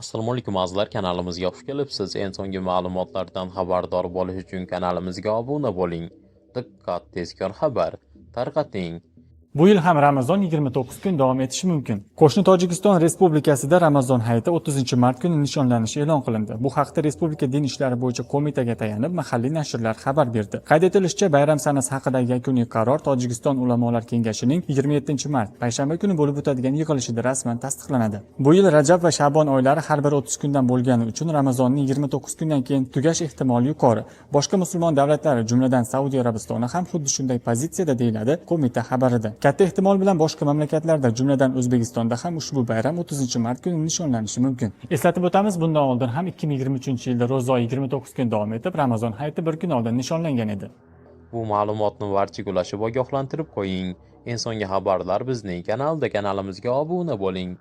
Assalomu alaykum azizlar, kanalimizga xush kelibsiz. Eng so'nggi ma'lumotlardan xabardor bo'lish uchun kanalimizga obuna bo'ling. Diqqat, tezkor xabar tarqating. Bu yil ham Ramazon 29 kun davom etishi mumkin. Qo'shni Tojikiston Respublikasida Ramazon hayiti 30-mart kuni nishonlanishi e'lon qilindi. Bu haqda Respublika din ishlari bo'yicha qo'mitaga tayanib mahalliy nashrlar xabar berdi. Qayd etilishicha, bayram sanasi haqidagi yakuniy qaror Tojikiston ulamolar kengashining 27-mart payshanba kuni bo'lib o'tadigan yig'ilishida rasman tasdiqlanadi. Bu yil Rajab va Shabon oylari har biri 30 kundan bo'lgani uchun Ramazonning 29 kundan keyin tugash ehtimoli yuqori. Boshqa musulmon davlatlari, jumladan Saudiya Arabistoni ham xuddi shunday pozitsiyada, deyiladi qo'mita xabarida. Katta ehtimol bilan boshqa mamlakatlarda, jumladan O'zbekistonda ham ushbu bayram 30-mart kuni nishonlanishi mumkin. Eslatib o'tamiz, bundan oldin ham 2023-yilda ro'za oyi 29 kun davom etib, Ramazon hayiti bir kun oldin nishonlangan edi. Bu ma'lumotni barchaga ulashib ogohlantirib qo'ying. Eng so'nggi xabarlar bizning kanalimizga obuna bo'ling.